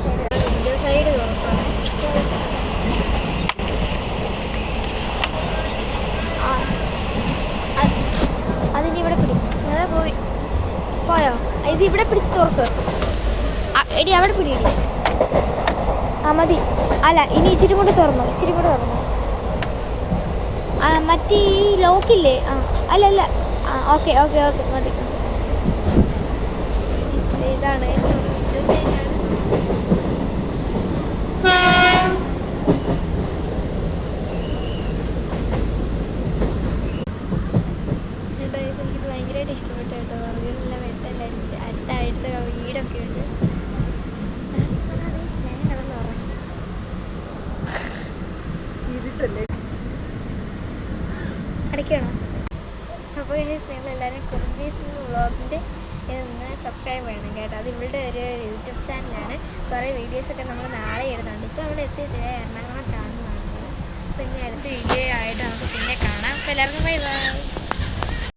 Window side തുറക്കാണ്. അതിന് ഇവിടെ പിടി. പോയോ? ഇത് ഇവിടെ പിടിച്ച് തുറക്ക്. എടി അവിടെ പിടിയിടി. ആ മതി. അല്ല ഇനി ഇച്ചിരി കൂടെ തുറന്നു. മറ്റേ ഈ ലോക്കില്ലേ? അല്ല ഓക്കെ മതി. ഇതാണ് എനിക്ക് ഭയങ്കരമായിട്ട് ഇഷ്ടപ്പെട്ടു കേട്ടോ. വർഗ്ഗമെല്ലാം വെട്ടമെല്ലാം അടിച്ച് അടുത്ത വീടൊക്കെ ഉണ്ട്. അടയ്ക്കണോ? അപ്പോൾ ഇനി നിങ്ങളെല്ലാവരും കുറുമ്പീസ് വ്ളോഗിൻ്റെ ഇതൊന്ന് സബ്സ്ക്രൈബ് ചെയ്യണം കേട്ടോ. അത് ഇവളുടെ ഒരു യൂട്യൂബ് ചാനലാണ്. കുറേ വീഡിയോസൊക്കെ നമ്മൾ നാളെ ഇടുന്നുണ്ട്. ഇപ്പോൾ അവിടെ എത്തിയിട്ടില്ല, എറണാകുളത്താണ്. അപ്പോൾ ഇനി അടുത്ത വീഡിയോ ആയിട്ട് നമുക്ക് പിന്നെ കാണാം. അപ്പോൾ എല്ലാവർക്കും ബൈ ബൈ.